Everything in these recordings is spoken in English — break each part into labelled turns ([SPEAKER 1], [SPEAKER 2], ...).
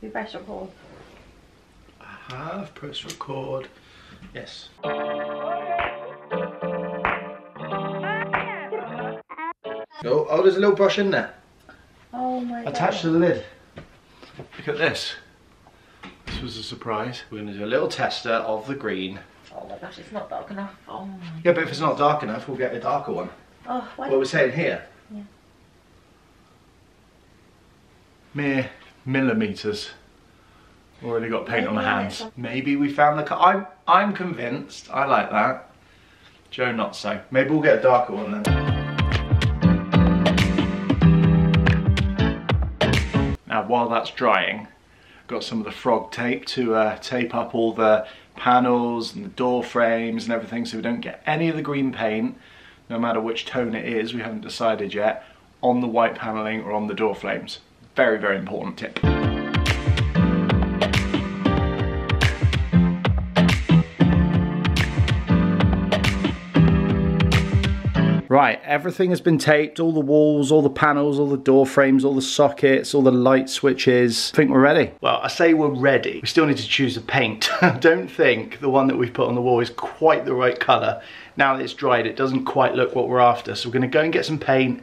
[SPEAKER 1] You press record.
[SPEAKER 2] I have pressed record. Yes. Oh, there's a little brush in there.
[SPEAKER 1] Oh my god.
[SPEAKER 2] Attached to the lid. Look at this. This was a surprise. We're going to do a little tester of the green.
[SPEAKER 1] Oh my gosh, it's not dark enough. Oh my.
[SPEAKER 2] Yeah, but if it's not dark enough, we'll get a darker one.
[SPEAKER 1] Oh,
[SPEAKER 2] what we're saying here.
[SPEAKER 1] Yeah.
[SPEAKER 2] Mere millimeters. Already got paint on my hands. Maybe we found the cut. I'm convinced. I like that. Joe, not so. Maybe we'll get a darker one then. Now, while that's drying, I've got some of the frog tape to tape up all the panels and the door frames and everything, so we don't get any of the green paint, no matter which tone it is, we haven't decided yet, on the white paneling or on the door frames. Very, very important tip. Right, everything has been taped, all the walls, all the panels, all the door frames, all the sockets, all the light switches. I think we're ready. Well, I say we're ready. We still need to choose a paint. I don't think the one that we've put on the wall is quite the right colour. Now that it's dried, it doesn't quite look what we're after. So we're going to go and get some paint.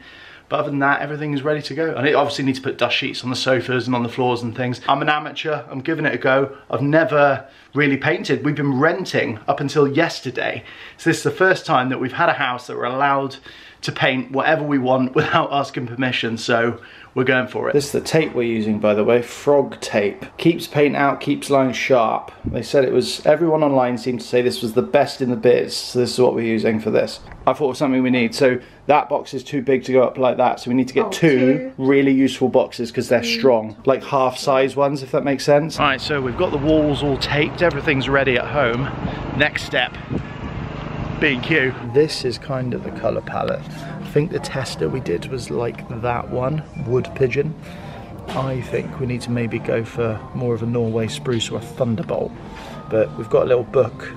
[SPEAKER 2] But other than that, everything is ready to go. And I obviously need to put dust sheets on the sofas and on the floors and things. I'm an amateur, I'm giving it a go. I've never really painted. We've been renting up until yesterday. So this is the first time that we've had a house that we're allowed to paint whatever we want without asking permission. So we're going for it. This is the tape we're using, by the way, frog tape. Keeps paint out, keeps lines sharp. They said it was, everyone online seemed to say this was the best in the biz. So this is what we're using for this. I thought of something we need. So that box is too big to go up like that. So we need to get two really useful boxes because they're strong. Like half size ones, if that makes sense. All right, so we've got the walls all taped. Everything's ready at home. Next step, B&Q. This is kind of the color palette. I think the tester we did was like that one, wood pigeon. I think we need to maybe go for more of a Norway spruce or a thunderbolt. But we've got a little book.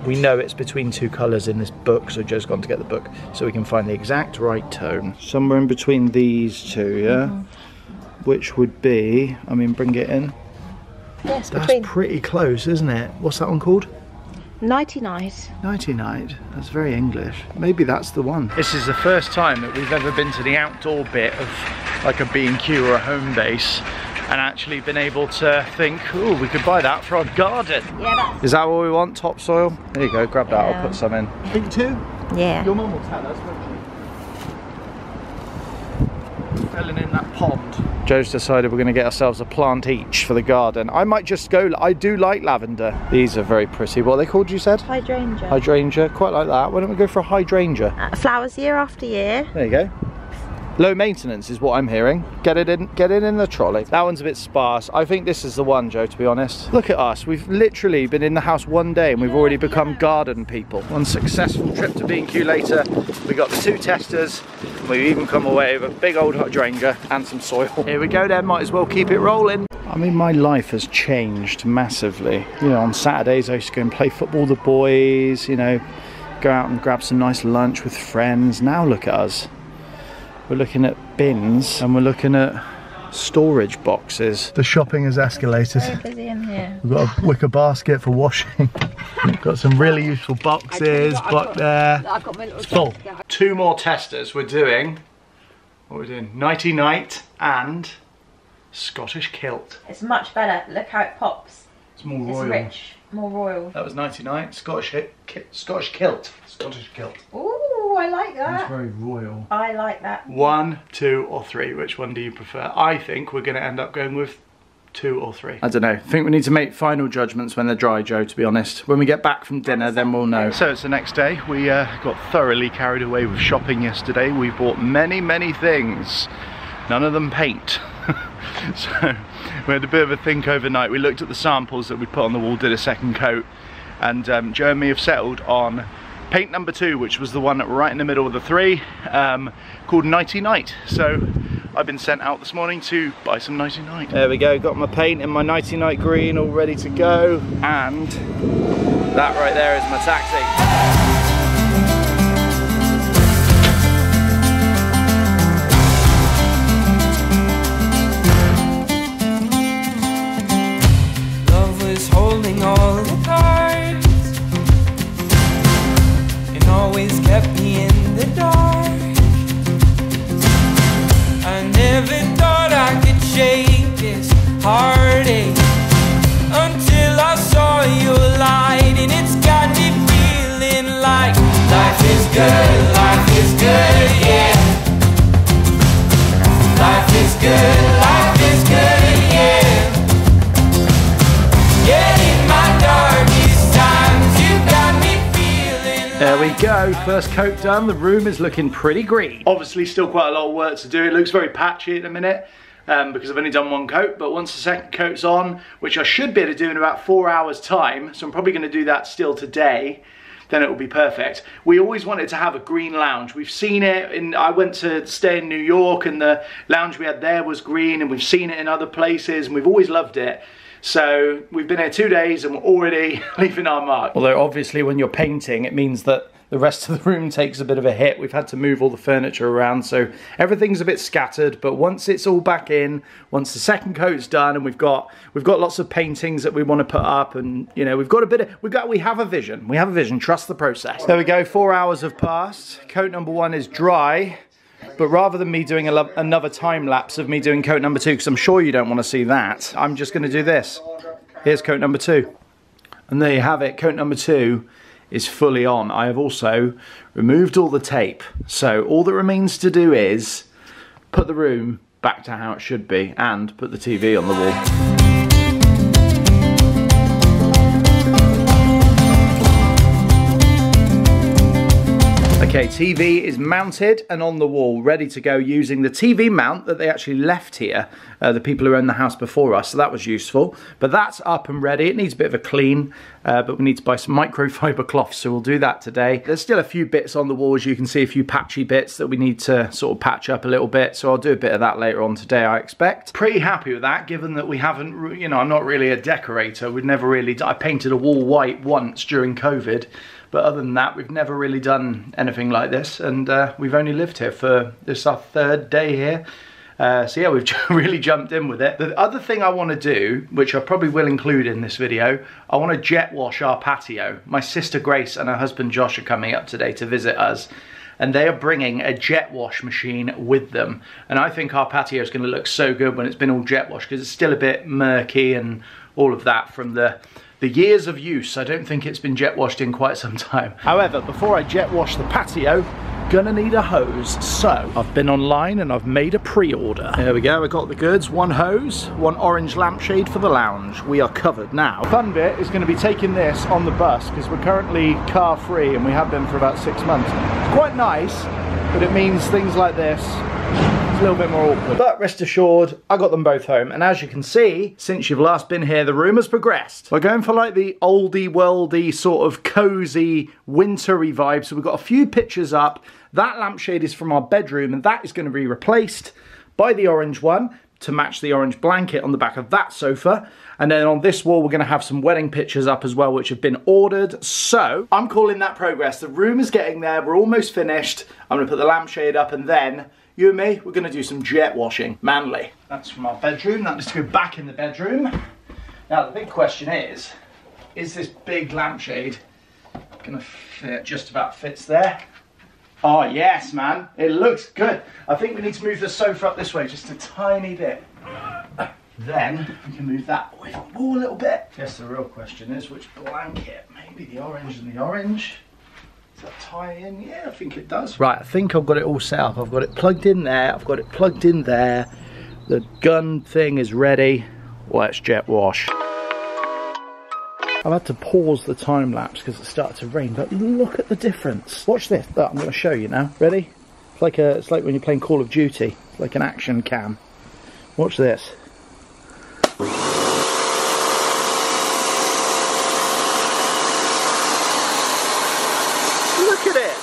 [SPEAKER 2] We know it's between two colours in this book, so Joe's gone to get the book so we can find the exact right tone. Somewhere in between these two, yeah? Which would be, I mean, bring it in.
[SPEAKER 1] Yes,
[SPEAKER 2] that's pretty close, isn't it? What's that one called?
[SPEAKER 1] Nighty Night.
[SPEAKER 2] Nighty Night. That's very English. Maybe that's the one. This is the first time that we've ever been to the outdoor bit of like a B&Q or a Homebase and actually been able to think, oh, we could buy that for our garden. Yeah, that's... Is that what we want? Topsoil? There you go, grab that, I'll put some in. Think two?
[SPEAKER 1] Yeah.
[SPEAKER 2] Your mum will tell us, won't she? Filling in that pond. Joe's decided we're going to get ourselves a plant each for the garden. I might just go, I do like lavender. These are very pretty. What are they called, you said?
[SPEAKER 1] Hydrangea.
[SPEAKER 2] Hydrangea, quite like that. Why don't we go for a hydrangea?
[SPEAKER 1] Flowers year after year.
[SPEAKER 2] There you go. Low maintenance is what I'm hearing. Get it in the trolley. That one's a bit sparse. I think this is the one, Joe, to be honest. Look at us. We've literally been in the house one day and we've already become garden people. One successful trip to B&Q later. We got the two testers. We've even come away with a big old hydrangea and some soil. Here we go then, might as well keep it rolling. I mean, my life has changed massively. You know, on Saturdays I used to go and play football with the boys, you know, go out and grab some nice lunch with friends. Now look at us. We're looking at bins and we're looking at storage boxes. The shopping has escalated.
[SPEAKER 1] Very busy in here.
[SPEAKER 2] We've got a wicker basket for washing. We've got some really useful boxes back there.
[SPEAKER 1] I've got my little...
[SPEAKER 2] It's full. Two more testers. We're doing, what we're doing, Nighty Night and Scottish Kilt.
[SPEAKER 1] It's much better. Look how it pops.
[SPEAKER 2] It's more royal.
[SPEAKER 1] It's rich, more royal.
[SPEAKER 2] That was Nighty Night. Scottish Kilt. Scottish Kilt.
[SPEAKER 1] Ooh, I like that.
[SPEAKER 2] It's very royal.
[SPEAKER 1] I like that.
[SPEAKER 2] 1, 2 or 3, which one do you prefer? I think we're going to end up going with 2 or 3. I don't know. I think we need to make final judgments when they're dry, Joe, to be honest. When we get back from dinner, then we'll know. So it's the next day. We got thoroughly carried away with shopping yesterday. We bought many, many things. None of them paint. So we had a bit of a think overnight. We looked at the samples that we put on the wall, did a second coat, and Joe and me have settled on paint number 2, which was the one right in the middle of the 3, called Nighty Night. So I've been sent out this morning to buy some Nighty Night. There we go, got my paint in my Nighty Night green all ready to go, and that right there is my taxi.
[SPEAKER 3] darkest heartache until I saw your light, and it's got me feeling like life is good, yeah. Life is good, yeah. Yeah, in my darkest times, you got me feeling.
[SPEAKER 2] There we go, first coat done. The room is looking pretty green. Obviously still quite a lot of work to do. It looks very patchy at the minute because I've only done one coat, but once the second coat's on, which I should be able to do in about 4 hours time, so I'm probably going to do that still today, then it will be perfect. We always wanted to have a green lounge. We've seen it I went to stay in New York and the lounge we had there was green, and we've seen it in other places and we've always loved it. So we've been here 2 days and we're already leaving our mark. Although obviously when you're painting, it means that the rest of the room takes a bit of a hit. We've had to move all the furniture around, so everything's a bit scattered, but once it's all back in, once the second coat's done, and we've got lots of paintings that we want to put up, and you know, we have a vision, trust the process. There we go, 4 hours have passed. Coat number 1 is dry, but rather than me doing another time lapse of me doing coat number 2, because I'm sure you don't want to see that, I'm just going to do this. Here's coat number 2. And there you have it, coat number 2 is fully on. I have also removed all the tape, so all that remains to do is put the room back to how it should be and put the TV on the wall. Okay, TV is mounted and on the wall, ready to go using the TV mount that they actually left here, the people who owned the house before us, so that was useful. But that's up and ready. It needs a bit of a clean, but we need to buy some microfiber cloth, so we'll do that today. There's still a few bits on the wall, as you can see, a few patchy bits that we need to sort of patch up a little bit, so I'll do a bit of that later on today, I expect. Pretty happy with that, given that we haven't, you know, I'm not really a decorator. We've never really, I painted a wall white once during COVID, but other than that, we've never really done anything like this, and we've only lived here for, this is our 3rd day here. So yeah, we've really jumped in with it. The other thing I want to do, which I probably will include in this video, I want to jet wash our patio. My sister Grace and her husband Josh are coming up today to visit us, and they are bringing a jet wash machine with them. And I think our patio is going to look so good when it's been all jet washed, because it's still a bit murky and all of that from the years of use. I don't think it's been jet washed in quite some time. However, before I jet wash the patio, gonna need a hose. So I've been online and I've made a pre-order. There we go, I got the goods. 1 hose, 1 orange lampshade for the lounge. We are covered now. The fun bit is going to be taking this on the bus, because we're currently car free and we have been for about 6 months. It's quite nice, but it means things like this, a little bit more awkward. But rest assured, I got them both home, and as you can see, since you've last been here, the room has progressed. We're going for like the oldie worldy sort of cozy wintry vibe, so we've got a few pictures up. That lampshade is from our bedroom, and that is going to be replaced by the orange one to match the orange blanket on the back of that sofa. And then on this wall, we're going to have some wedding pictures up as well, which have been ordered. So I'm calling that progress. The room is getting there. We're almost finished. I'm going to put the lampshade up, and then you and me, we're going to do some jet washing. Manly. That's from our bedroom. That needs to go back in the bedroom. Now, the big question is this big lampshade going to fit? Just about fits there. Oh, yes, man. It looks good. I think we need to move the sofa up this way just a tiny bit. Then we can move that away from the wall a little bit. Guess the real question is which blanket? Maybe the orange and the orange. Does that tie in? Yeah, I think it does. Right, I think I've got it all set up. I've got it plugged in there. I've got it plugged in there. The gun thing is ready. Let's jet wash. I've had to pause the time lapse because it started to rain, but look at the difference. Watch this. Look, I'm going to show you now. Ready? It's like when you're playing Call of Duty. It's like an action cam. Watch this. Look at it.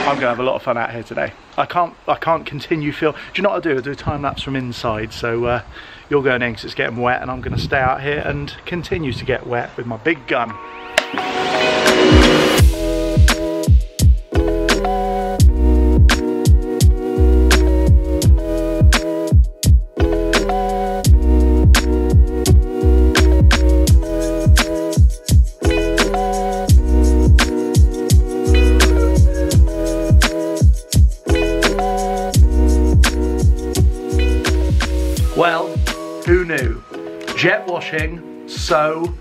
[SPEAKER 2] I'm going to have a lot of fun out here today. I can't continue do you know what I'll do? I'll do a time lapse from inside, so you're going in because it's getting wet, and I'm going to stay out here and continue to get wet with my big gun. Well, who knew? Jet washing, so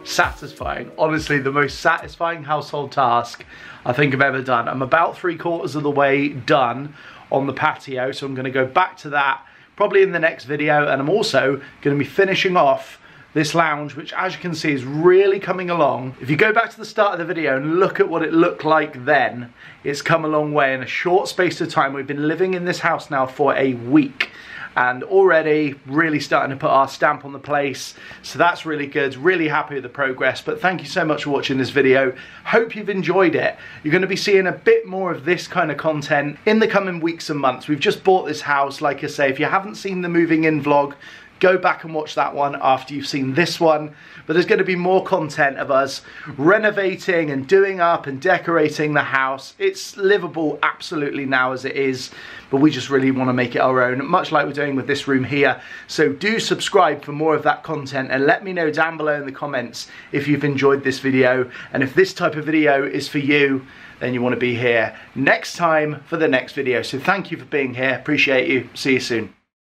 [SPEAKER 2] satisfying. Honestly, the most satisfying household task I think I've ever done. I'm about 3/4 of the way done on the patio, so I'm going to go back to that probably in the next video, and I'm also going to be finishing off this lounge, which as you can see is really coming along. If you go back to the start of the video and look at what it looked like then, it's come a long way in a short space of time. We've been living in this house now for a week, and already really starting to put our stamp on the place, so that's really good. Really happy with the progress. But thank you so much for watching this video. Hope you've enjoyed it. You're going to be seeing a bit more of this kind of content in the coming weeks and months. We've just bought this house, like I say. If you haven't seen the moving in vlog, go back and watch that one after you've seen this one. But there's going to be more content of us renovating and doing up and decorating the house. It's livable absolutely now as it is, but we just really want to make it our own, much like we're doing with this room here. So do subscribe for more of that content, and let me know down below in the comments if you've enjoyed this video, and if this type of video is for you, then you want to be here next time for the next video. So thank you for being here. Appreciate you. See you soon.